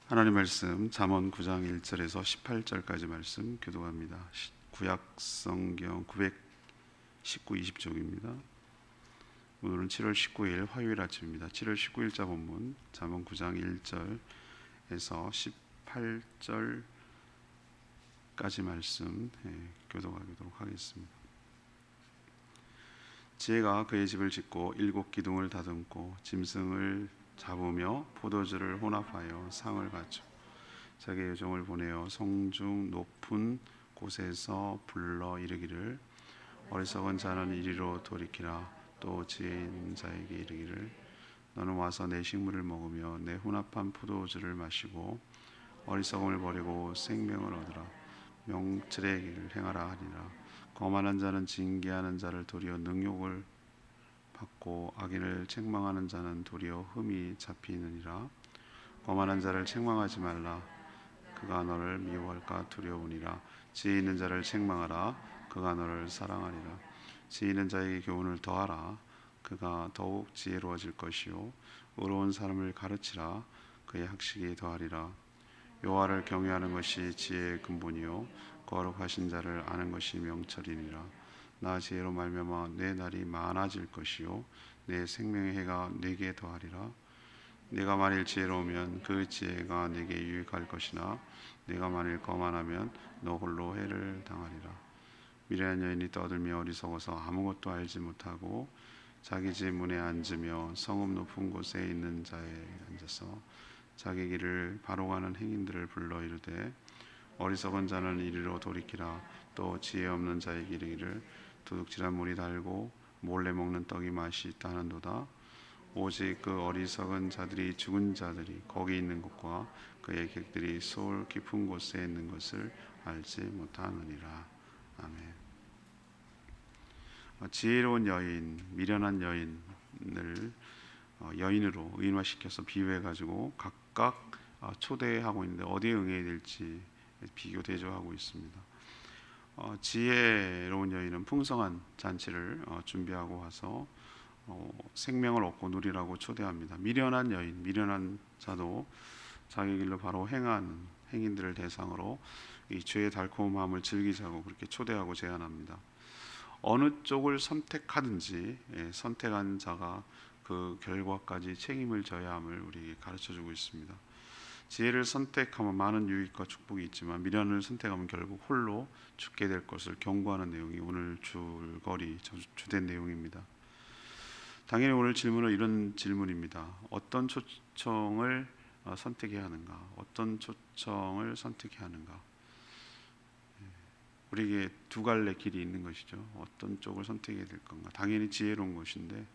하나님 말씀 잠언 9장 1절에서 18절까지 말씀 교독합니다. 구약 성경 919, 20쪽입니다. 오늘은 7월 19일 화요일 아침입니다. 7월 19일자 본문 잠언 9장 1절에서 18절까지 말씀 교독하도록 하겠습니다. 지혜가 그의 집을 짓고 7 기둥을 다듬고 짐승을 잡으며 포도주를 혼합하여 상을 갖추고 자기의 요정을 보내어 성중 높은 곳에서 불러 이르기를 어리석은 자는 이리로 돌이키라. 또 지혜 있는 자에게 이르기를 너는 와서 내 식물을 먹으며 내 혼합한 포도주를 마시고 어리석음을 버리고 생명을 얻으라. 명철의 길을 행하라 하리라. 거만한 자는 징계하는 자를 도리어 능욕을 받고 악인을 책망하는 자는 도리어 흠이 잡히느니라. 거만한 자를 책망하지 말라. 그가 너를 미워할까 두려우니라. 지혜 있는 자를 책망하라. 그가 너를 사랑하리라. 지혜 있는 자에게 교훈을 더하라. 그가 더욱 지혜로워질 것이요 의로운 사람을 가르치라. 그의 학식이 더하리라. 여호와를 경외하는 것이 지혜의 근본이요 거룩하신 자를 아는 것이 명철이니라. 나 지혜로 말미암아 내 날이 많아질 것이요 내 생명의 해가 내게 더하리라. 내가 만일 지혜로우면 그 지혜가 내게 유익할 것이나 내가 만일 거만하면 너 홀로 해를 당하리라. 미련한 여인이 떠들며 어리석어서 아무것도 알지 못하고 자기 집 문에 앉으며 성읍 높은 곳에 있는 자에 앉아서 자기 길을 바로 가는 행인들을 불러 이르되 어리석은 자는 이리로 돌이키라. 또 지혜 없는 자에게 이르기를 도둑질한 물이 달고 몰래 먹는 떡이 맛이 있다 하는도다. 오직 그 어리석은 자들이 죽은 자들이 거기 있는 곳과 그의 객들이 소울 깊은 곳에 있는 것을 알지 못하느니라. 아멘. 지혜로운 여인, 미련한 여인을 여인으로 의인화시켜서 비유해가지고 각각 초대하고 있는데 어디에 응해야 될지 비교 대조하고 있습니다. 지혜로운 여인은 풍성한 잔치를 준비하고 와서 생명을 얻고 누리라고 초대합니다. 미련한 여인, 미련한 자도 자기 길로 바로 행하는 행인들을 대상으로 이 죄의 달콤함을 즐기자고 그렇게 초대하고 제안합니다. 어느 쪽을 선택하든지 선택한 자가 그 결과까지 책임을 져야 함을 우리에게 가르쳐주고 있습니다. 지혜를 선택하면 많은 유익과 축복이 있지만 미련을 선택하면 결국 홀로 죽게 될 것을 경고하는 내용이 오늘 줄거리 주된 내용입니다. 당연히 오늘 질문은 이런 질문입니다. 어떤 초청을 선택해야 하는가? 어떤 초청을 선택해야 하는가? 우리에게 두 갈래 길이 있는 것이죠. 어떤 쪽을 선택해야 될 건가? 당연히 지혜로운 것인데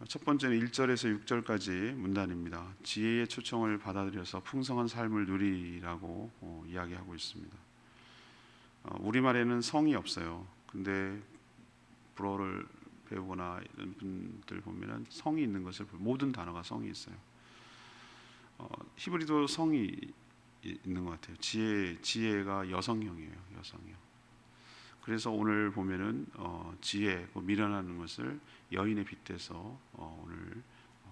첫 번째는 1절에서 6절까지 문단입니다. 지혜의 초청을 받아들여서 풍성한 삶을 누리라고 이야기하고 있습니다. 우리말에는 성이 없어요. 근데 불어를 배우거나 이런 분들 보면은 성이 있는 것을 모든 단어가 성이 있어요. 히브리도 성이 있는 것 같아요. 지혜가 여성형이에요. 여성형. 그래서 오늘 보면은 지혜, 미련하는 것을 여인에 빗대서 오늘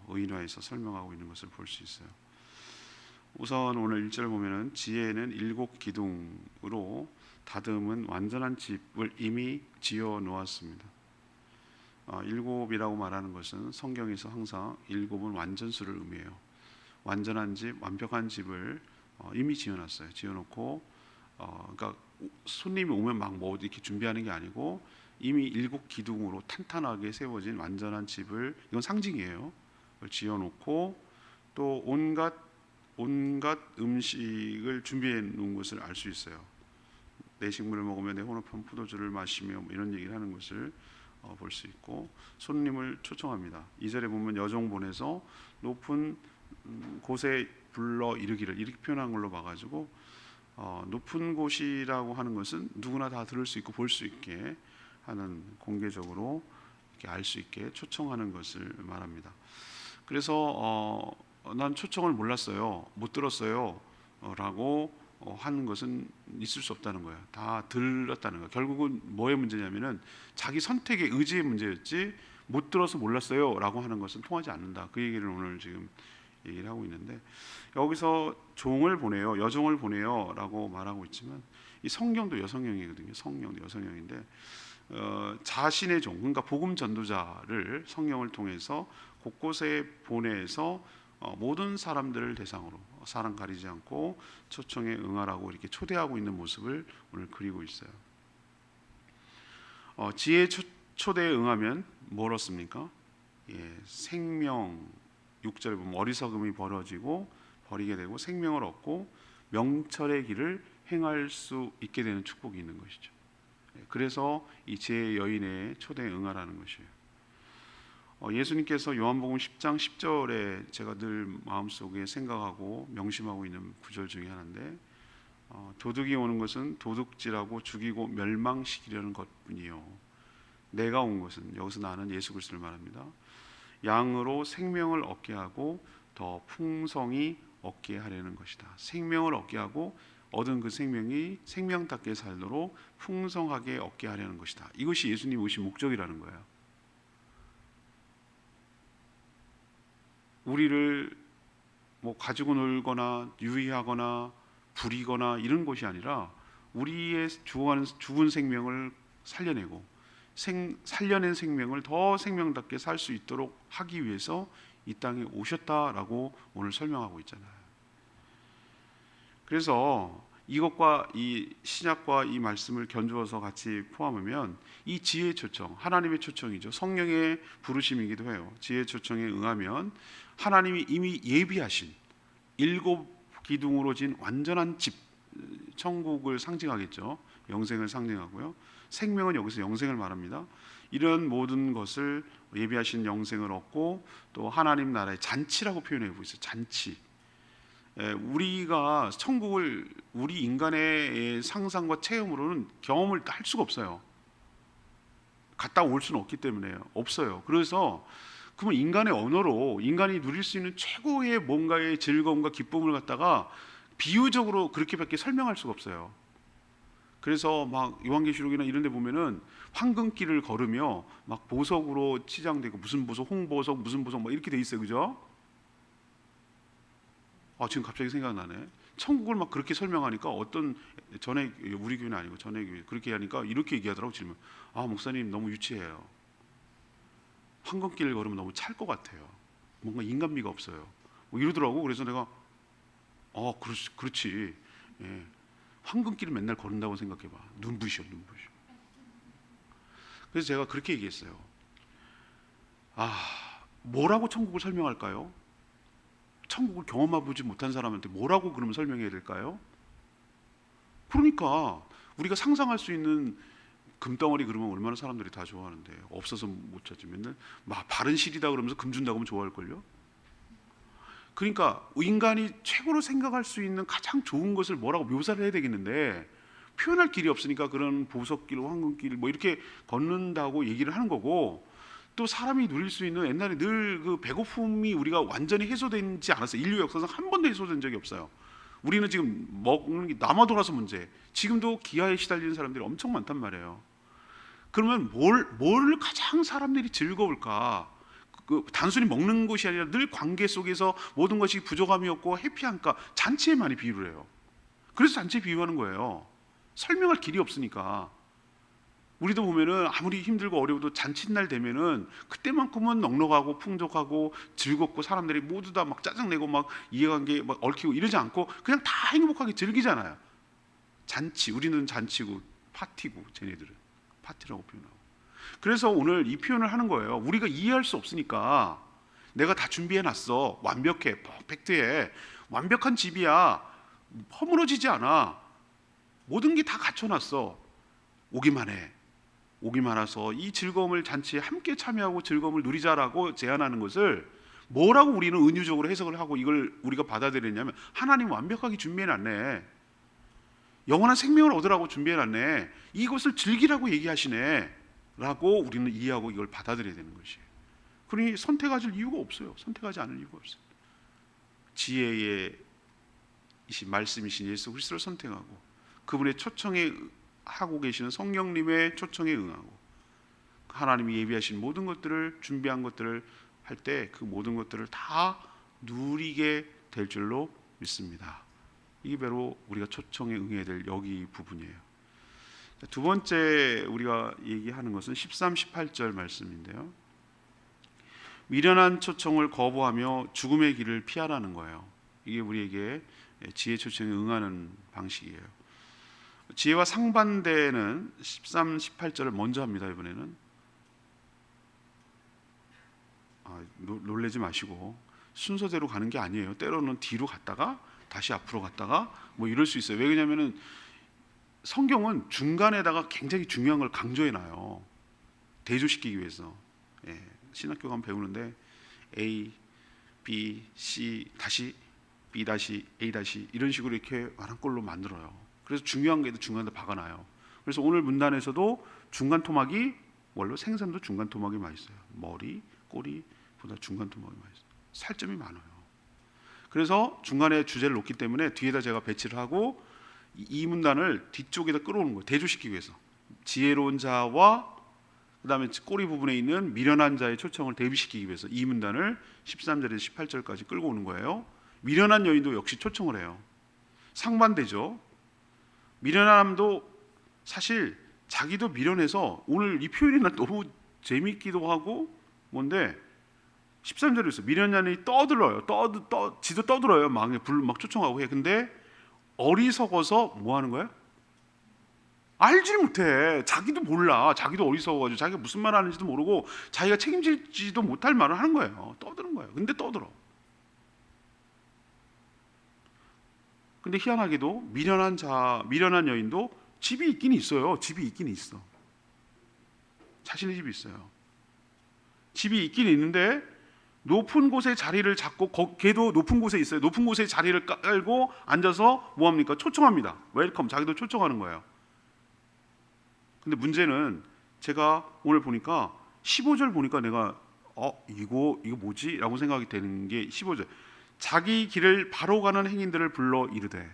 의인화해서 설명하고 있는 것을 볼 수 있어요. 우선 오늘 1절 보면은 지혜는 7 기둥으로 다듬은 완전한 집을 이미 지어 놓았습니다. 7이라고 말하는 것은 성경에서 항상 7은 완전수를 의미해요. 완전한 집, 완벽한 집을 이미 지어놨어요. 지어놓고 그러니까 손님이 오면 막 뭐 이렇게 준비하는 게 아니고 이미 7 기둥으로 탄탄하게 세워진 완전한 집을, 이건 상징이에요. 그걸 지어놓고 또 온갖 음식을 준비해 놓은 것을 알 수 있어요. 내 식물을 먹으며 내 혼합한 포도주를 마시며 뭐 이런 얘기를 하는 것을 볼 수 있고 손님을 초청합니다. 2절에 보면 여종 보내서 높은 곳에 불러 이르기를 이렇게 표현한 걸로 봐가지고 높은 곳이라고 하는 것은 누구나 다 들을 수 있고 볼 수 있게 하는, 공개적으로 이렇게 알 수 있게 초청하는 것을 말합니다. 그래서 난 초청을 몰랐어요, 못 들었어요 라고 하는 것은 있을 수 없다는 거예요. 다 들었다는 거예요. 결국은 뭐의 문제냐면은 자기 선택의 의지의 문제였지 못 들어서 몰랐어요 라고 하는 것은 통하지 않는다. 그 얘기를 오늘 지금 얘기를 하고 있는데, 여기서 종을 보내요, 여종을 보내요라고 말하고 있지만 이 성경도 여성형이거든요. 성령도 여성형인데 자신의 종, 그러니까 복음 전도자를 성령을 통해서 곳곳에 보내서 모든 사람들을 대상으로 사람 가리지 않고 초청에 응하라고 이렇게 초대하고 있는 모습을 오늘 그리고 있어요. 지혜 초대에 응하면 뭘 얻습니까? 생명. 6절에 보면 어리석음이 벌어지고 버리게 되고 생명을 얻고 명철의 길을 행할 수 있게 되는 축복이 있는 것이죠. 그래서 이 지혜 여인의 초대에 응하라는 것이에요. 예수님께서 요한복음 10장 10절에 제가 늘 마음속에 생각하고 명심하고 있는 구절 중에 하나인데, 도둑이 오는 것은 도둑질하고 죽이고 멸망시키려는 것뿐이요, 내가 온 것은, 여기서 나는 예수 그리스도를 말합니다, 양으로 생명을 얻게 하고 더 풍성히 얻게 하려는 것이다. 생명을 얻게 하고 얻은 그 생명이 생명답게 살도록 풍성하게 얻게 하려는 것이다. 이것이 예수님 오신 목적이라는 거예요. 우리를 가지고 놀거나 유의하거나 부리거나 이런 것이 아니라 우리의 죽은 생명을 살려내고 살려낸 생명을 더 생명답게 살 수 있도록 하기 위해서 이 땅에 오셨다라고 오늘 설명하고 있잖아요. 그래서 이것과 이 신약과 이 말씀을 견주어서 같이 포함하면 이 지혜의 초청, 하나님의 초청이죠. 성령의 부르심이기도 해요. 지혜의 초청에 응하면 하나님이 이미 예비하신 7 기둥으로 진 완전한 집, 천국을 상징하겠죠. 영생을 상징하고요. 생명은 여기서 영생을 말합니다. 이런 모든 것을 예비하신 영생을 얻고 또 하나님 나라의 잔치라고 표현하고 있어요. 잔치. 우리가 천국을 우리 인간의 상상과 체험으로는 경험을 할 수가 없어요. 갔다 올 수는 없기 때문에 없어요. 그래서 그러면 인간의 언어로 인간이 누릴 수 있는 최고의 뭔가의 즐거움과 기쁨을 갖다가 비유적으로 그렇게밖에 설명할 수가 없어요. 그래서 막 요한계시록이나 이런 데 보면은 황금길을 걸으며 막 보석으로 치장되고 무슨 보석, 홍보석, 무슨 보석 막 이렇게 돼 있어요. 그죠? 지금 갑자기 생각나네. 천국을 막 그렇게 설명하니까 어떤 전에 우리 교회는 아니고 전에 교회 그렇게 하니까 이렇게 얘기하더라고. 질문. 목사님 너무 유치해요. 황금길을 걸으면 너무 찰 것 같아요. 뭔가 인간미가 없어요. 이러더라고. 그래서 내가 그렇지. 예. 황금길을 맨날 걸은다고 생각해봐. 눈부셔. 그래서 제가 그렇게 얘기했어요. 뭐라고 천국을 설명할까요? 천국을 경험해보지 못한 사람한테 뭐라고 그러면 설명해야 될까요? 그러니까 우리가 상상할 수 있는 금덩어리 그러면 얼마나 사람들이 다 좋아하는데, 없어서 못 찾지. 맨날 바른 실이다 그러면서 금 준다고 하면 좋아할걸요? 그러니까 인간이 최고로 생각할 수 있는 가장 좋은 것을 뭐라고 묘사를 해야 되겠는데 표현할 길이 없으니까 그런 보석길, 황금길 이렇게 걷는다고 얘기를 하는 거고, 또 사람이 누릴 수 있는 옛날에 늘 그 배고픔이 우리가 완전히 해소되지 않았어요. 인류 역사상 한 번도 해소된 적이 없어요. 우리는 지금 먹는 게 남아 돌아서 문제. 지금도 기아에 시달리는 사람들이 엄청 많단 말이에요. 그러면 뭘 가장 사람들이 즐거울까? 단순히 먹는 것이 아니라 늘 관계 속에서 모든 것이 부족함이 없고 해피한가? 잔치에 많이 비유를 해요. 그래서 잔치에 비유하는 거예요. 설명할 길이 없으니까. 우리도 보면은 아무리 힘들고 어려워도 잔칫날 되면은 그때만큼은 넉넉하고 풍족하고 즐겁고 사람들이 모두 다 막 짜증내고 막 이해관계 막 얽히고 이러지 않고 그냥 다 행복하게 즐기잖아요. 잔치, 우리는 잔치고 파티고 쟤네들은 파티라고 표현하고. 그래서 오늘 이 표현을 하는 거예요. 우리가 이해할 수 없으니까 내가 다 준비해놨어. 완벽해, 퍼펙트해. 완벽한 집이야. 허물어지지 않아. 모든 게 다 갖춰놨어. 오기만 해. 오기만 해서 이 즐거움을 잔치에 함께 참여하고 즐거움을 누리자라고 제안하는 것을 뭐라고 우리는 은유적으로 해석을 하고 이걸 우리가 받아들였냐면, 하나님 완벽하게 준비해놨네. 영원한 생명을 얻으라고 준비해놨네. 이것을 즐기라고 얘기하시네 라고 우리는 이해하고 이걸 받아들여야 되는 것이에요. 그러니 선택하실 이유가 없어요. 선택하지 않을 이유가 없어요. 지혜의 말씀이신 예수 그리스도를 선택하고 그분의 초청에 하고 계시는 성령님의 초청에 응하고 하나님이 예비하신 모든 것들을 준비한 것들을 할 때 그 모든 것들을 다 누리게 될 줄로 믿습니다. 이게 바로 우리가 초청에 응해야 될 여기 부분이에요. 두 번째 우리가 얘기하는 것은 13, 18절 말씀인데요. 미련한 초청을 거부하며 죽음의 길을 피하라는 거예요. 이게 우리에게 지혜 초청에 응하는 방식이에요. 지혜와 상반되는 13, 18절을 먼저 합니다. 이번에는 놀라지 마시고 순서대로 가는 게 아니에요. 때로는 뒤로 갔다가 다시 앞으로 갔다가 뭐 이럴 수 있어요. 왜냐하면 성경은 중간에다가 굉장히 중요한 걸 강조해놔요. 대조시키기 위해서. 신학교 가면 배우는데 A, B, C 다시 B 다시 A 다시 이런 식으로 이렇게 완한꼴로 만들어요. 그래서 중요한 게 중간에 박아놔요. 그래서 오늘 문단에서도 중간 토막이 원래 생선도 중간 토막이 맛있어요. 머리, 꼬리보다 중간 토막이 맛있어요. 살점이 많아요. 그래서 중간에 주제를 놓기 때문에 뒤에다 제가 배치를 하고 이 문단을 뒤쪽에다 끌어오는 거예요. 대조시키기 위해서. 지혜로운 자와 그 다음에 꼬리 부분에 있는 미련한 자의 초청을 대비시키기 위해서 이 문단을 13절에서 18절까지 끌고 오는 거예요. 미련한 여인도 역시 초청을 해요. 상반되죠. 미련함도 사실 자기도 미련해서 오늘 이 표현이 너무 재미있기도 하고 뭔데 13절에 있어. 미련한 떠들어요. 지도 떠들어요. 막 초청하고 해. 근데 어리석어서 뭐 하는 거야? 알지를 못해. 자기도 몰라. 자기도 어리석어가지고 자기가 무슨 말 하는지도 모르고 자기가 책임질지도 못할 말을 하는 거예요. 떠드는 거예요. 근데 떠들어. 근데 희한하게도 미련한 여인도 집이 있긴 있어요. 집이 있긴 있어. 자신의 집이 있어요. 집이 있긴 있는데 높은 곳에 자리를 잡고 걔도 높은 곳에 있어요. 높은 곳에 자리를 깔고 앉아서 뭐합니까? 초청합니다. 웰컴. 자기도 초청하는 거예요. 근데 문제는 제가 오늘 보니까 15절 보니까 내가 이거 뭐지? 라고 생각이 되는 게 15절. 자기 길을 바로 가는 행인들을 불러 이르되.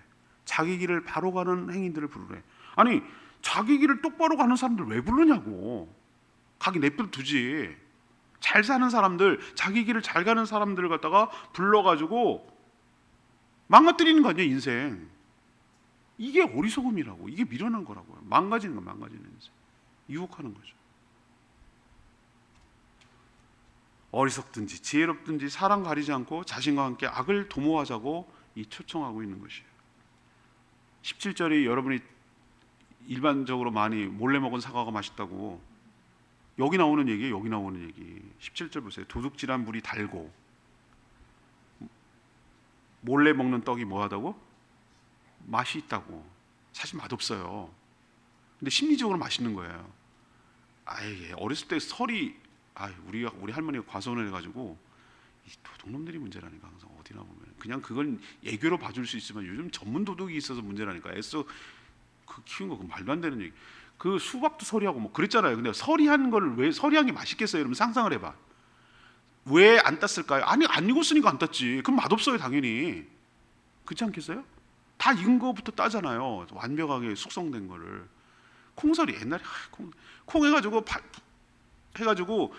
자기 길을 바로 가는 행인들을 부르래. 아니 자기 길을 똑바로 가는 사람들 왜 부르냐고. 가기 냅둬 두지. 잘 사는 사람들, 자기 길을 잘 가는 사람들을 갖다가 불러가지고 망가뜨리는 거 아니에요. 인생. 이게 어리석음이라고. 이게 미련한 거라고요. 망가지는 거, 망가지는 인생. 유혹하는 거죠. 어리석든지 지혜롭든지 사람 가리지 않고 자신과 함께 악을 도모하자고 이 초청하고 있는 것이에요. 17절이 여러분이 일반적으로 많이 몰래 먹은 사과가 맛있다고 여기 나오는 얘기예요. 여기 나오는 얘기. 17절 보세요. 도둑질한 물이 달고 몰래 먹는 떡이 뭐하다고? 맛이 있다고. 사실 맛없어요. 근데 심리적으로 맛있는 거예요. 어렸을 때 설이 우리 할머니가 과서원을 해가지고 이 도둑놈들이 문제라니까. 항상 어디나 보면 그냥 그걸 애교로 봐줄 수 있으면 요즘 전문 도둑이 있어서 문제라니까. 애써 키운 거 말도 안 되는 얘기. 그 수박도 서리하고 뭐 그랬잖아요. 근데 서리한 거를 왜 서리한 게 맛있겠어요? 여러분 상상을 해봐. 왜 안 땄을까요? 아니 안 익었으니까 안 땄지. 그럼 맛없어요 당연히. 그렇지 않겠어요? 다 익은 거부터 따잖아요. 완벽하게 숙성된 거를. 콩설이 옛날에 콩 해가지고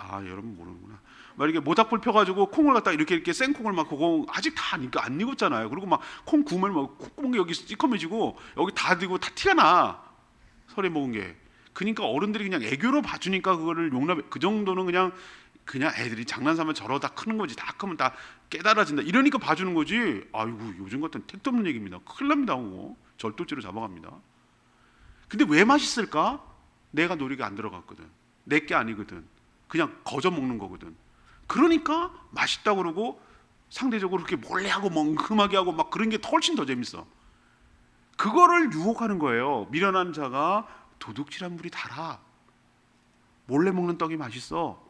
여러분 모르는구나. 막 이렇게 모닥불 펴가지고 콩을 갖다 이렇게 생콩을 막 그거 아직 다 안 익었잖아요. 그리고 막 콩 구우면 막 콩구멍이 여기 시커매지고 여기 다 되고 다 티가 나. 설에 먹은 게. 그러니까 어른들이 그냥 애교로 봐주니까 그거를 용납해. 그 정도는 그냥 애들이 장난삼아 저러다 크는 거지. 다 크면 다 깨달아진다. 이러니까 봐주는 거지. 아이고 요즘 같은 택도 없는 얘기입니다. 큰일 납니다. 절도죄로 잡아갑니다. 근데 왜 맛있을까? 내가 노력이 안 들어갔거든. 내 게 아니거든. 그냥 거저 먹는 거거든. 그러니까 맛있다고 그러고 상대적으로 그렇게 몰래 하고 멍큼하게 하고 막 그런 게 훨씬 더 재밌어. 그거를 유혹하는 거예요. 미련한 자가 도둑질한 물이 달아. 몰래 먹는 떡이 맛있어.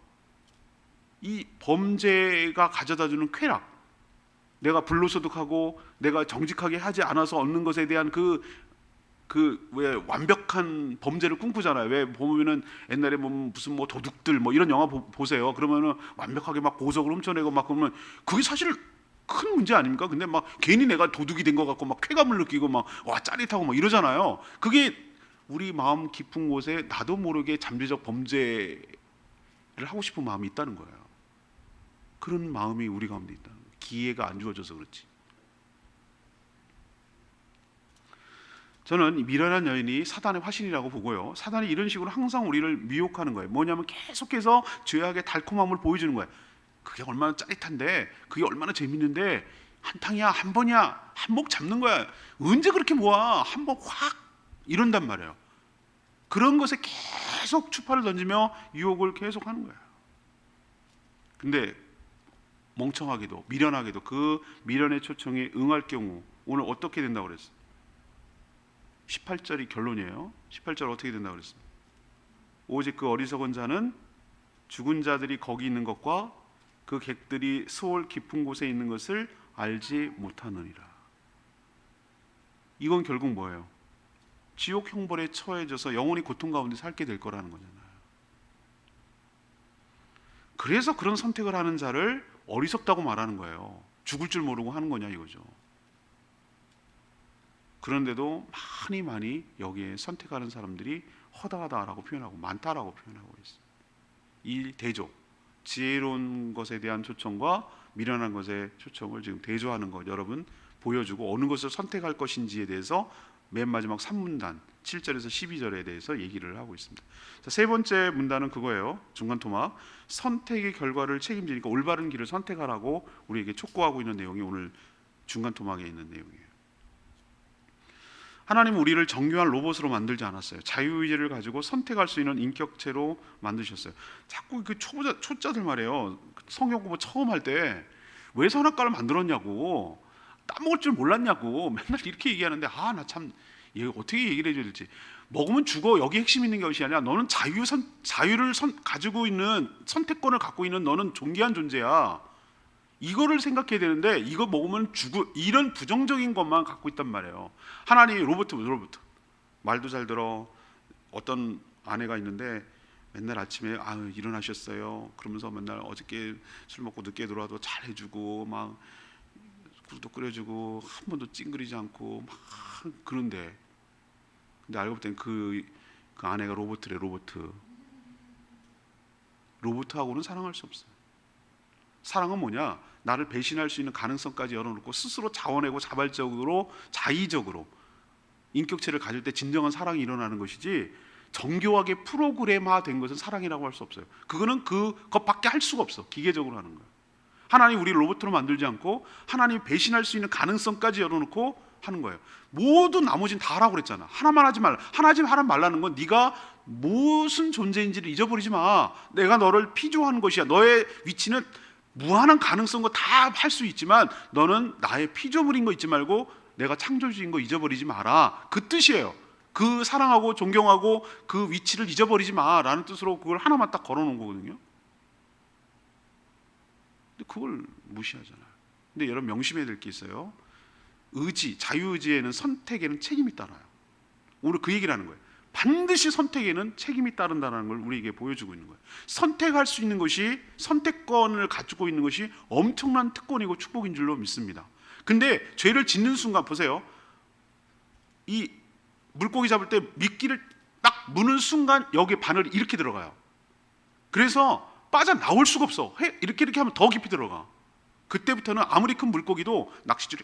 이 범죄가 가져다주는 쾌락. 내가 불로소득하고 내가 정직하게 하지 않아서 얻는 것에 대한 왜 완벽한 범죄를 꿈꾸잖아요. 왜 보면은 옛날에 무슨 도둑들 이런 영화 보세요. 그러면은 완벽하게 막 보석을 훔쳐내고 막 그러면 그게 사실 큰 문제 아닙니까? 근데 막 괜히 내가 도둑이 된 것 같고 막 쾌감을 느끼고 막 짜릿하고 막 이러잖아요. 그게 우리 마음 깊은 곳에 나도 모르게 잠재적 범죄를 하고 싶은 마음이 있다는 거예요. 그런 마음이 우리 가운데 있다는 거예요. 기회가 안 주어져서 그렇지. 저는 미련한 여인이 사단의 화신이라고 보고요. 사단이 이런 식으로 항상 우리를 미혹하는 거예요. 뭐냐면 계속해서 죄악의 달콤함을 보여주는 거예요. 그게 얼마나 짜릿한데, 그게 얼마나 재밌는데, 한탕이야, 한 번이야, 한몫 잡는 거야. 언제 그렇게 모아? 한 번 확 이런단 말이에요. 그런 것에 계속 추파를 던지며 유혹을 계속 하는 거예요. 근데 멍청하게도, 미련하게도 그 미련의 초청에 응할 경우 오늘 어떻게 된다고 그랬어요? 18절이 결론이에요. 18절 어떻게 된다고 그랬어요? 오직 그 어리석은 자는 죽은 자들이 거기 있는 것과 그 객들이 수월 깊은 곳에 있는 것을 알지 못하느니라. 이건 결국 뭐예요? 지옥 형벌에 처해져서 영원히 고통 가운데 살게 될 거라는 거잖아요. 그래서 그런 선택을 하는 자를 어리석다고 말하는 거예요. 죽을 줄 모르고 하는 거냐 이거죠. 그런데도 많이 여기에 선택하는 사람들이 허다하다라고 표현하고 많다라고 표현하고 있어요. 이 대조, 지혜로운 것에 대한 초청과 미련한 것의 초청을 지금 대조하는 것 여러분 보여주고, 어느 것을 선택할 것인지에 대해서 맨 마지막 3문단 7절에서 12절에 대해서 얘기를 하고 있습니다. 자, 세 번째 문단은 그거예요. 중간 토막, 선택의 결과를 책임지니까 올바른 길을 선택하라고 우리에게 촉구하고 있는 내용이 오늘 중간 토막에 있는 내용이에요. 하나님은 우리를 정교한 로봇으로 만들지 않았어요. 자유의지를 가지고 선택할 수 있는 인격체로 만드셨어요. 자꾸 그 초짜들 말이에요. 성경 공부 처음 할 때 왜 선악과를 만들었냐고, 따먹을 줄 몰랐냐고 맨날 이렇게 얘기하는데, 나 참 얘 어떻게 얘기를 해줘야 될지. 먹으면 죽어, 여기 핵심 있는 것이 아니라 너는 자유를 가지고 있는, 선택권을 갖고 있는 너는 존귀한 존재야. 이거를 생각해야 되는데 이거 먹으면 죽어, 이런 부정적인 것만 갖고 있단 말이에요. 하나님이 로봇 말도 잘 들어. 어떤 아내가 있는데 맨날 아침에 일어나셨어요 그러면서 맨날 어저께 술 먹고 늦게 들어와도 잘 해주고 막 국도 끓여주고 한 번도 찡그리지 않고 막 그런데, 근데 알고 봤더니 그 아내가 로봇이래. 로봇하고는 사랑할 수 없어요. 사랑은 뭐냐? 나를 배신할 수 있는 가능성까지 열어놓고 스스로 자원하고 자발적으로 자의적으로 인격체를 가질 때 진정한 사랑이 일어나는 것이지, 정교하게 프로그램화된 것은 사랑이라고 할 수 없어요. 그거는 그것밖에 할 수가 없어. 기계적으로 하는 거예요. 하나님 우리를 로봇으로 만들지 않고 하나님이 배신할 수 있는 가능성까지 열어놓고 하는 거예요. 모두 나머지는 다 하라고 그랬잖아. 하나만 하지 말라. 하나 말라는 건 네가 무슨 존재인지를 잊어버리지 마. 내가 너를 피조한 것이야. 너의 위치는 무한한 가능성과 다 할 수 있지만 너는 나의 피조물인 거 잊지 말고 내가 창조주인 거 잊어버리지 마라. 그 뜻이에요. 그 사랑하고 존경하고 그 위치를 잊어버리지 마라는 뜻으로 그걸 하나만 딱 걸어놓은 거거든요. 근데 그걸 무시하잖아요. 근데 여러분 명심해야 될 게 있어요. 자유의지에는, 선택에는 책임이 따라요. 오늘 그 얘기를 하는 거예요. 반드시 선택에는 책임이 따른다는 걸 우리에게 보여주고 있는 거예요. 선택할 수 있는 것이, 선택권을 가지고 있는 것이 엄청난 특권이고 축복인 줄로 믿습니다. 근데 죄를 짓는 순간 보세요. 이 물고기 잡을 때 미끼를 딱 무는 순간 여기에 바늘이 이렇게 들어가요. 그래서 빠져나올 수가 없어. 이렇게 하면 더 깊이 들어가. 그때부터는 아무리 큰 물고기도 낚싯줄이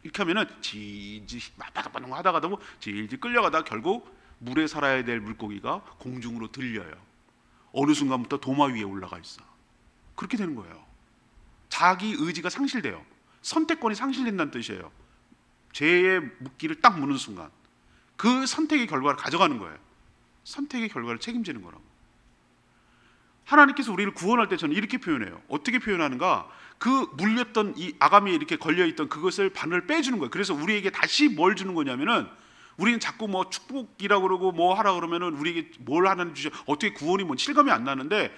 이렇게 하면은 질질 바닥바닥 하다가도 질질 끌려가다 결국 물에 살아야 될 물고기가 공중으로 들려요. 어느 순간부터 도마 위에 올라가 있어. 그렇게 되는 거예요. 자기 의지가 상실돼요. 선택권이 상실된다는 뜻이에요. 죄의 묶기를 딱 무는 순간 그 선택의 결과를 가져가는 거예요. 선택의 결과를 책임지는 거라고. 하나님께서 우리를 구원할 때 저는 이렇게 표현해요. 어떻게 표현하는가? 그 물렸던 이 아가미에 이렇게 걸려있던 그것을 바늘을 빼주는 거예요. 그래서 우리에게 다시 뭘 주는 거냐면은, 우리는 자꾸 뭐 축복이라고 그러고 뭐 하라 그러면은 우리에게 뭘 하나님 주셔, 어떻게 구원이 뭐 실감이 안 나는데,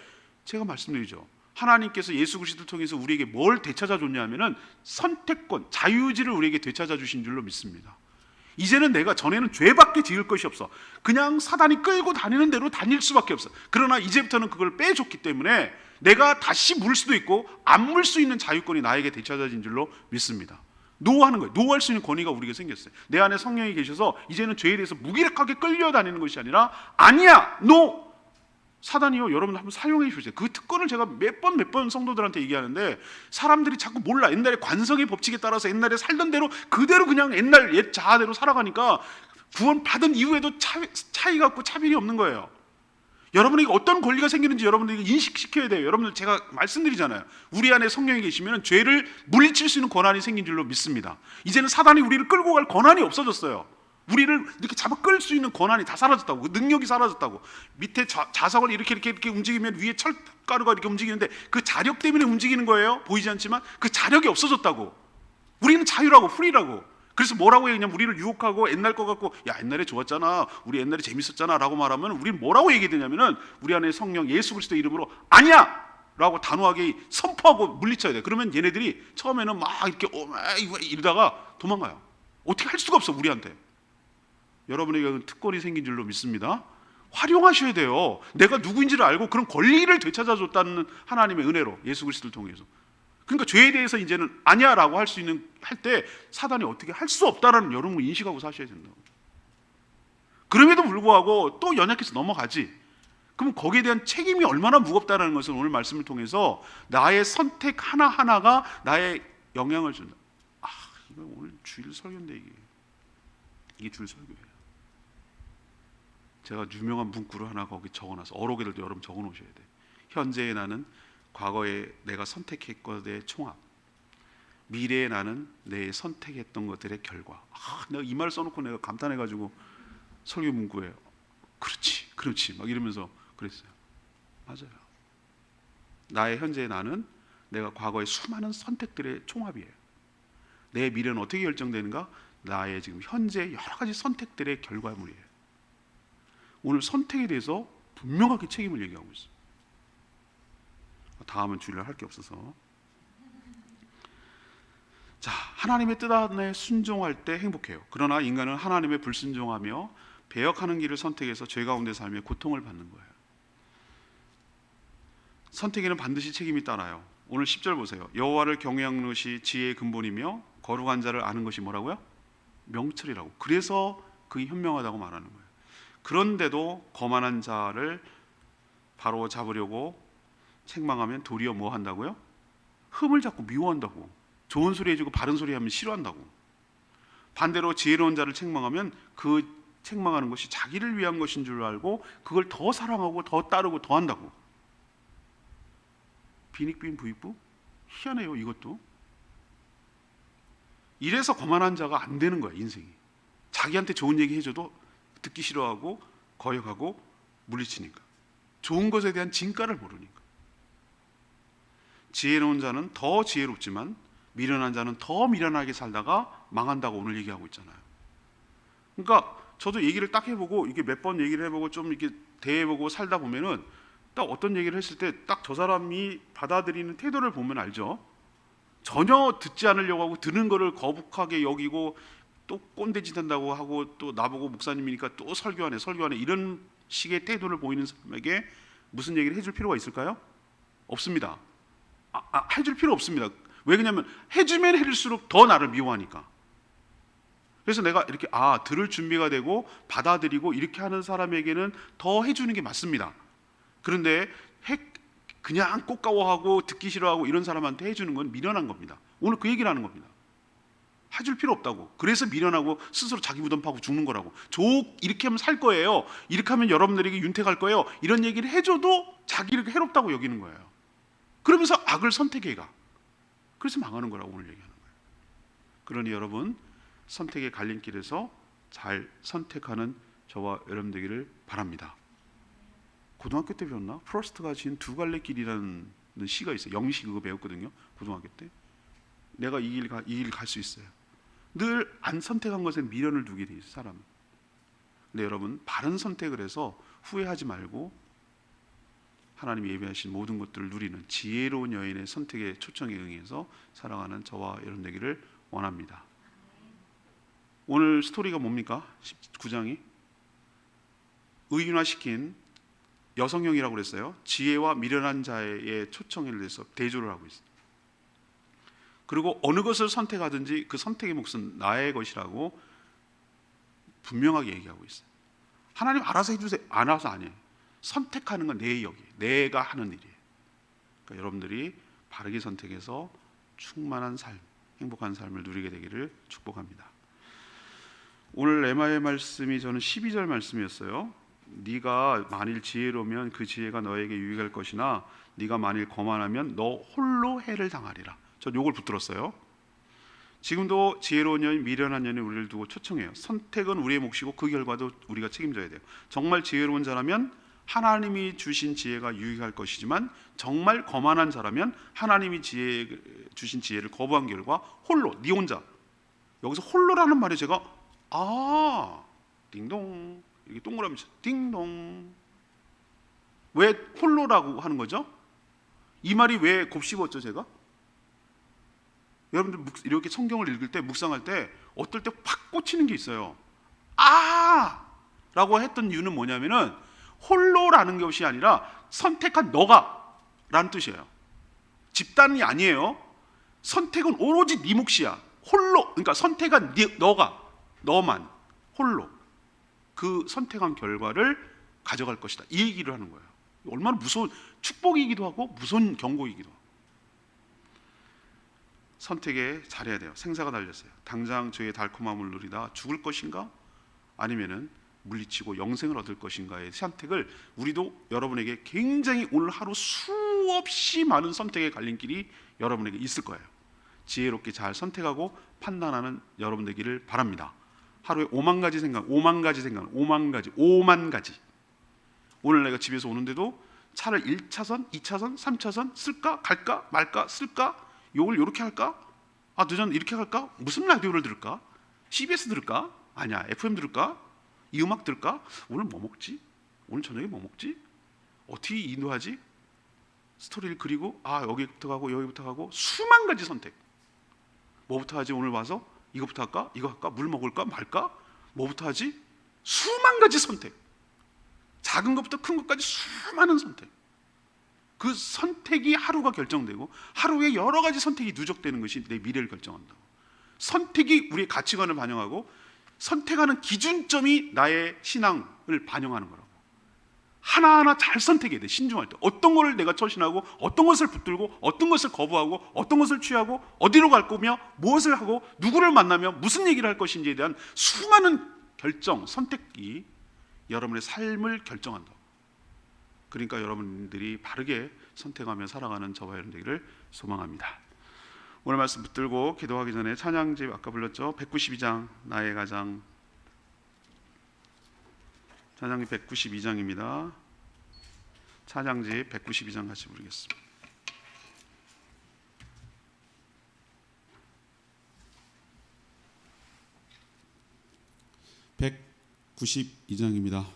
제가 말씀드리죠. 하나님께서 예수 그리스도를 통해서 우리에게 뭘 되찾아 줬냐면은 선택권, 자유의지를 우리에게 되찾아 주신 줄로 믿습니다. 이제는 내가, 전에는 죄밖에 지을 것이 없어. 그냥 사단이 끌고 다니는 대로 다닐 수밖에 없어. 그러나 이제부터는 그걸 빼줬기 때문에 내가 다시 물 수도 있고 안 물 수 있는 자유권이 나에게 되찾아진 줄로 믿습니다. 노하는 거예요. 노할 수 있는 권위가 우리에게 생겼어요. 내 안에 성령이 계셔서 이제는 죄에 대해서 무기력하게 끌려다니는 것이 아니라, 아니야, 노! 사단이요, 여러분 한번 사용해 주세요. 그 특권을 제가 몇 번 성도들한테 얘기하는데 사람들이 자꾸 몰라. 옛날에 관성의 법칙에 따라서 옛날에 살던 대로 그대로 그냥 옛날 옛 자아대로 살아가니까 구원 받은 이후에도 차이가 없고 차별이 없는 거예요. 여러분에게 어떤 권리가 생기는지 여러분들에게 인식시켜야 돼요. 여러분들 제가 말씀드리잖아요. 우리 안에 성령이 계시면 죄를 물리칠 수 있는 권한이 생긴 줄로 믿습니다. 이제는 사단이 우리를 끌고 갈 권한이 없어졌어요. 우리를 이렇게 잡아 끌 수 있는 권한이 다 사라졌다고, 그 능력이 사라졌다고. 밑에 자석을 이렇게 움직이면 위에 철가루가 이렇게 움직이는데 그 자력 때문에 움직이는 거예요. 보이지 않지만 그 자력이 없어졌다고. 우리는 자유라고, 프리라고. 그래서 뭐라고 얘기하냐면 우리를 유혹하고 옛날 거 갖고 야 옛날에 좋았잖아, 우리 옛날에 재밌었잖아 라고 말하면 우리는 뭐라고 얘기되냐면은 우리 안에 성령 예수 그리스도 이름으로 아니야 라고 단호하게 선포하고 물리쳐야 돼. 그러면 얘네들이 처음에는 막 이렇게 이러다가 도망가요. 어떻게 할 수가 없어 우리한테. 여러분에게 특권이 생긴 줄로 믿습니다. 활용하셔야 돼요. 내가 누구인지를 알고 그런 권리를 되찾아줬다는 하나님의 은혜로 예수 그리스도를 통해서. 그러니까 죄에 대해서 이제는 아니야라고 할 수 있는 할 때 사단이 어떻게 할 수 없다라는 여러분 인식하고 사셔야 된다고. 그럼에도 불구하고 또 연약해서 넘어가지. 그럼 거기에 대한 책임이 얼마나 무겁다라는 것을 오늘 말씀을 통해서 나의 선택 하나 하나가 나의 영향을 준다. 이거 오늘 주일 설교인데 이게 주일 설교예요. 제가 유명한 문구를 하나 거기 적어놔서 어록에도 여러분 적어놓으셔야 돼. 현재의 나는 과거에 내가 선택했던 것의 총합, 미래의 나는 내 선택했던 것들의 결과. 내가 이 말 써놓고 내가 감탄해가지고 설교 문구에 그렇지 막 이러면서 그랬어요. 맞아요. 나의 현재의 나는 내가 과거의 수많은 선택들의 총합이에요. 내 미래는 어떻게 결정되는가? 나의 지금 현재 여러 가지 선택들의 결과물이에요. 오늘 선택에 대해서 분명하게 책임을 얘기하고 있어요. 다음은 주일날 할 게 없어서. 자, 하나님의 뜻 안에 순종할 때 행복해요. 그러나 인간은 하나님의 불순종하며 배역하는 길을 선택해서 죄 가운데 살며 고통을 받는 거예요. 선택에는 반드시 책임이 따라요. 오늘 10절 보세요. 여호와를 경외하는 것이 지혜의 근본이며 거룩한 자를 아는 것이 뭐라고요? 명철이라고. 그래서 그게 현명하다고 말하는 거예요. 그런데도 거만한 자를 바로 잡으려고 책망하면 도리어 뭐 한다고요? 흠을 잡고 미워한다고. 좋은 소리 해주고 바른 소리 하면 싫어한다고. 반대로 지혜로운 자를 책망하면 그 책망하는 것이 자기를 위한 것인 줄 알고 그걸 더 사랑하고 더 따르고 더 한다고. 빈익빈 부익부? 희한해요 이것도. 이래서 거만한 자가 안 되는 거야 인생이. 자기한테 좋은 얘기 해줘도 듣기 싫어하고 거역하고 물리치니까. 좋은 것에 대한 진가를 모르니까. 지혜로운 자는 더 지혜롭지만 미련한 자는 더 미련하게 살다가 망한다고 오늘 얘기하고 있잖아요. 그러니까 저도 얘기를 딱 해보고 이게 몇 번 얘기를 해보고 좀 이렇게 대해보고 살다 보면은 딱 어떤 얘기를 했을 때 딱 저 사람이 받아들이는 태도를 보면 알죠. 전혀 듣지 않으려고 하고 듣는 거를 거북하게 여기고 또 꼰대짓 한다고 하고 또 나보고 목사님이니까 또 설교하네 이런 식의 태도를 보이는 사람에게 무슨 얘기를 해줄 필요가 있을까요? 없습니다. 해줄 필요 없습니다. 왜 그러냐면 해주면 해줄수록 더 나를 미워하니까. 그래서 내가 이렇게 들을 준비가 되고 받아들이고 이렇게 하는 사람에게는 더 해주는 게 맞습니다. 그런데 그냥 꽃가워하고 듣기 싫어하고 이런 사람한테 해주는 건 미련한 겁니다. 오늘 그 얘기를 하는 겁니다. 해줄 필요 없다고. 그래서 미련하고 스스로 자기 무덤 파고 죽는 거라고. 이렇게 하면 살 거예요. 이렇게 하면 여러분들에게 윤택할 거예요. 이런 얘기를 해줘도 자기를 해롭다고 여기는 거예요. 그러면서 악을 선택해가. 그래서 망하는 거라고 오늘 얘기하는 거예요. 그러니 여러분 선택의 갈림길에서 잘 선택하는 저와 여러분 되기를 바랍니다. 고등학교 때 배웠나? 프로스트가 지은 두 갈래 길이라는 시가 있어요. 영시 그거 배웠거든요. 고등학교 때. 내가 이 길 갈 수 있어요. 늘 안 선택한 것에 미련을 두게 돼 있어요. 사람은. 근데 여러분 바른 선택을 해서 후회하지 말고 하나님이 예비하신 모든 것들을 누리는 지혜로운 여인의 선택의 초청에 응해서 살아가는 저와 여러분 되기를 원합니다. 오늘 스토리가 뭡니까? 19장이 의인화시킨 여성형이라고 그랬어요. 지혜와 미련한 자의 초청에 대해서 대조를 하고 있어요. 그리고 어느 것을 선택하든지 그 선택의 몫은 나의 것이라고 분명하게 얘기하고 있어요. 하나님 알아서 해주세요. 안 와서 아니에요. 선택하는 건 내 역이에요. 내가 하는 일이에요. 그러니까 여러분들이 바르게 선택해서 충만한 삶, 행복한 삶을 누리게 되기를 축복합니다. 오늘 레마의 말씀이 저는 12절 말씀이었어요. 네가 만일 지혜로우면 그 지혜가 너에게 유익할 것이나 네가 만일 거만하면 너 홀로 해를 당하리라. 전 요걸 붙들었어요. 지금도 지혜로운 년, 미련한 년이 우리를 두고 초청해요. 선택은 우리의 몫이고 그 결과도 우리가 책임져야 돼요. 정말 지혜로운 자라면 하나님이 주신 지혜가 유익할 것이지만 정말 거만한 자라면 하나님이 주신 지혜를 거부한 결과 홀로, 네 혼자. 여기서 홀로라는 말에 제가 딩동, 이게 동그라미 딩동. 왜 홀로라고 하는 거죠? 이 말이 왜 곱씹었죠 제가? 여러분들 이렇게 성경을 읽을 때, 묵상할 때 어떨 때 확 꽂히는 게 있어요. 라고 했던 이유는 뭐냐면은 홀로라는 것이 아니라 선택한 너가 라는 뜻이에요. 집단이 아니에요. 선택은 오로지 네 몫이야. 홀로, 그러니까 선택한 너가, 너만 홀로 그 선택한 결과를 가져갈 것이다, 이 얘기를 하는 거예요. 얼마나 무서운 축복이기도 하고 무서운 경고이기도 하고. 선택에 잘해야 돼요. 생사가 달렸어요. 당장 저의 달콤함을 누리다 죽을 것인가, 아니면은 물리치고 영생을 얻을 것인가의 선택을, 우리도 여러분에게 굉장히 오늘 하루 수없이 많은 선택의 갈림길이 여러분에게 있을 거예요. 지혜롭게 잘 선택하고 판단하는 여러분 되기를 바랍니다. 하루에 5만 가지 생각, 5만 가지 생각, 5만 가지. 오늘 내가 집에서 오는데도 차를 1차선, 2차선, 3차선 쓸까 갈까 말까, 쓸까, 요걸 이렇게 할까, 늦었는데 이렇게 할까, 무슨 라디오를 들을까, CBS 들을까, 아니야 FM 들을까, 이 음악 들을까, 오늘 뭐 먹지, 오늘 저녁에 뭐 먹지, 어떻게 인도하지, 스토리를 그리고 여기부터 가고 여기부터 가고, 수만 가지 선택. 뭐부터 하지, 오늘 와서 이거부터 할까, 이거 할까, 물 먹을까 말까, 뭐부터 하지, 수만 가지 선택. 작은 것부터 큰 것까지 수많은 선택. 그 선택이 하루가 결정되고 하루에 여러 가지 선택이 누적되는 것이 내 미래를 결정한다. 선택이 우리의 가치관을 반영하고 선택하는 기준점이 나의 신앙을 반영하는 거라고. 하나하나 잘 선택해야 돼. 신중할 때 어떤 것을 내가 처신하고 어떤 것을 붙들고 어떤 것을 거부하고 어떤 것을 취하고 어디로 갈 거며 무엇을 하고 누구를 만나며 무슨 얘기를 할 것인지에 대한 수많은 결정, 선택이 여러분의 삶을 결정한다. 그러니까 여러분들이 바르게 선택하며 살아가는 저와 여러분 되기를 소망합니다. 오늘 말씀 붙들고 기도하기 전에 찬양집 아까 불렀죠, 192장 나의 가장, 찬양집 192장입니다. 찬양집 192장 같이 부르겠습니다. (192장입니다)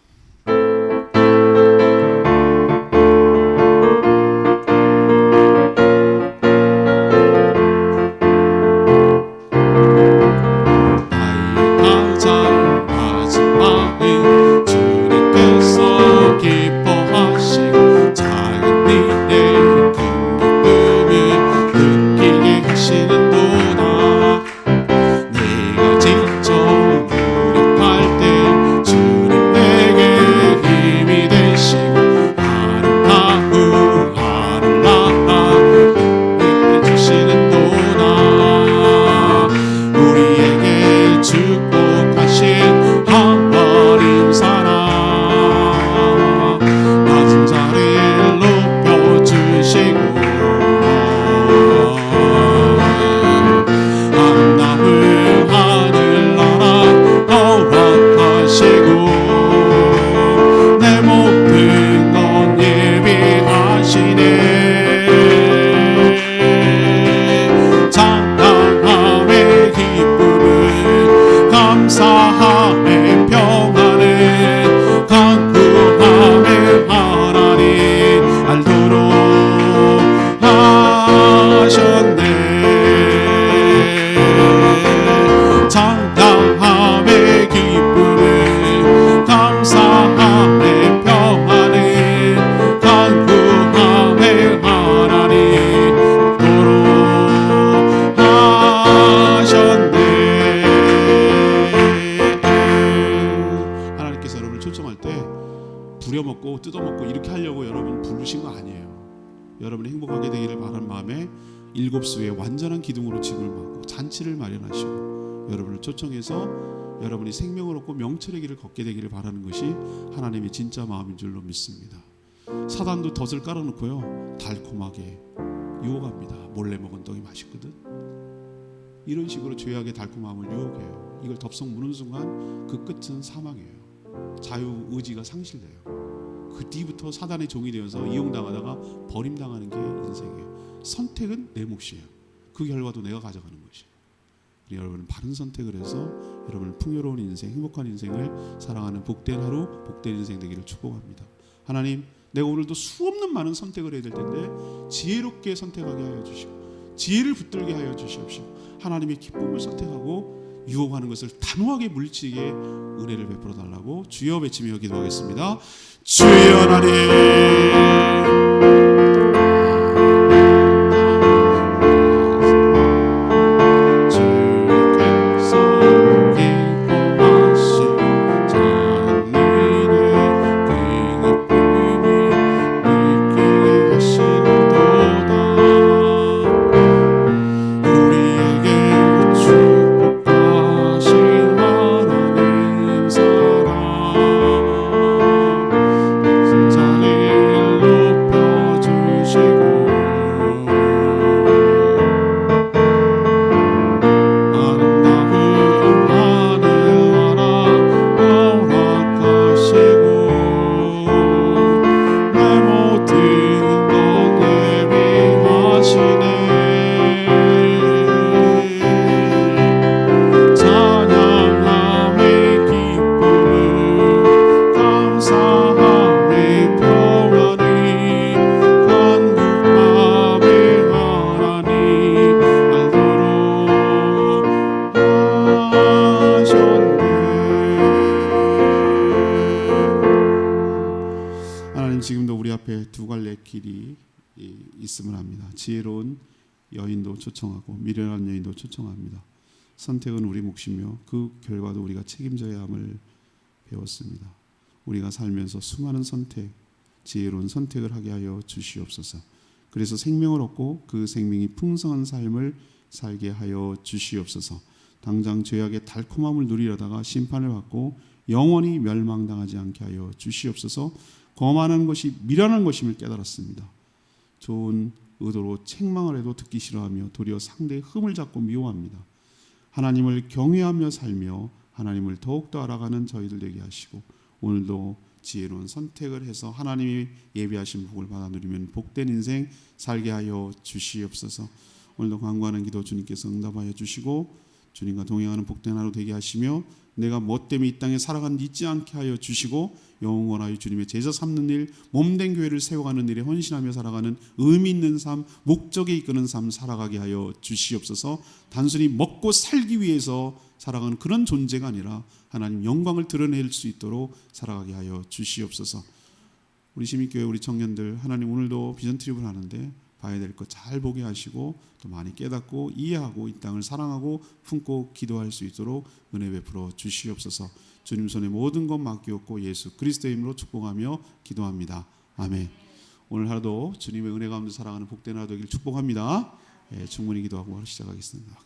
내가 지쳐 무력할 때 주님 내게 여러분이 행복하게 되기를 바라는 마음에 7수의 완전한 기둥으로 집을 막고 잔치를 마련하시고 여러분을 초청해서 여러분이 생명을 얻고 명철의 길을 걷게 되기를 바라는 것이 하나님의 진짜 마음인 줄로 믿습니다. 사단도 덫을 깔아놓고요, 달콤하게 유혹합니다. 몰래 먹은 떡이 맛있거든. 이런 식으로 죄악의 달콤함을 유혹해요. 이걸 덥석 무는 순간 그 끝은 사망이에요. 자유의지가 상실돼요. 그 뒤부터 사단의 종이 되어서 이용당하다가 버림당하는 게 인생이에요. 선택은 내 몫이에요. 그 결과도 내가 가져가는 것이에요. 여러분은 바른 선택을 해서 여러분은 풍요로운 인생, 행복한 인생을 사랑하는 복된 하루, 복된 인생 되기를 축복합니다. 하나님, 내가 오늘도 수없는 많은 선택을 해야 될 텐데 지혜롭게 선택하게 하여 주시고 지혜를 붙들게 하여 주시옵시고 하나님의 기쁨을 선택하고 유혹하는 것을 단호하게 물리치게 은혜를 베풀어 달라고 주여 외치며 기도하겠습니다. 주여 하나님, 지금도 우리 앞에 두 갈래 길이 있음을 합니다. 지혜로운 여인도 초청하고 미련한 여인도 초청합니다. 선택은 우리 몫이며 그 결과도 우리가 책임져야 함을 배웠습니다. 우리가 살면서 수많은 선택, 지혜로운 선택을 하게 하여 주시옵소서. 그래서 생명을 얻고 그 생명이 풍성한 삶을 살게 하여 주시옵소서. 당장 죄악의 달콤함을 누리려다가 심판을 받고 영원히 멸망당하지 않게 하여 주시옵소서. 거만한 것이 미련한 것임을 깨달았습니다. 좋은 의도로 책망을 해도 듣기 싫어하며 도리어 상대의 흠을 잡고 미워합니다. 하나님을 경외하며 살며 하나님을 더욱더 알아가는 저희들 되게 하시고 오늘도 지혜로운 선택을 해서 하나님이 예비하신 복을 받아 누리면 복된 인생 살게 하여 주시옵소서. 오늘도 간구하는 기도 주님께서 응답하여 주시고 주님과 동행하는 복된 하루 되게 하시며 내가 뭐 때문에 이 땅에 살아가는지 잊지 않게 하여 주시고 영원하여 주님의 제자 삼는 일, 몸된 교회를 세워가는 일에 헌신하며 살아가는 의미 있는 삶, 목적에 이끄는 삶 살아가게 하여 주시옵소서. 단순히 먹고 살기 위해서 살아가는 그런 존재가 아니라 하나님 영광을 드러낼 수 있도록 살아가게 하여 주시옵소서. 우리 시민교회 우리 청년들 하나님 오늘도 비전 트립을 하는데 봐야 될 것 잘 보게 하시고 또 많이 깨닫고 이해하고 이 땅을 사랑하고 품고 기도할 수 있도록 은혜 베풀어 주시옵소서. 주님 손에 모든 것 맡기옵고 예수 그리스도의 이름으로 축복하며 기도합니다. 아멘. 오늘 하루도 주님의 은혜 가운데 살아가는 복된 하루 되기를 축복합니다. 충분히 기도하고 시작하겠습니다.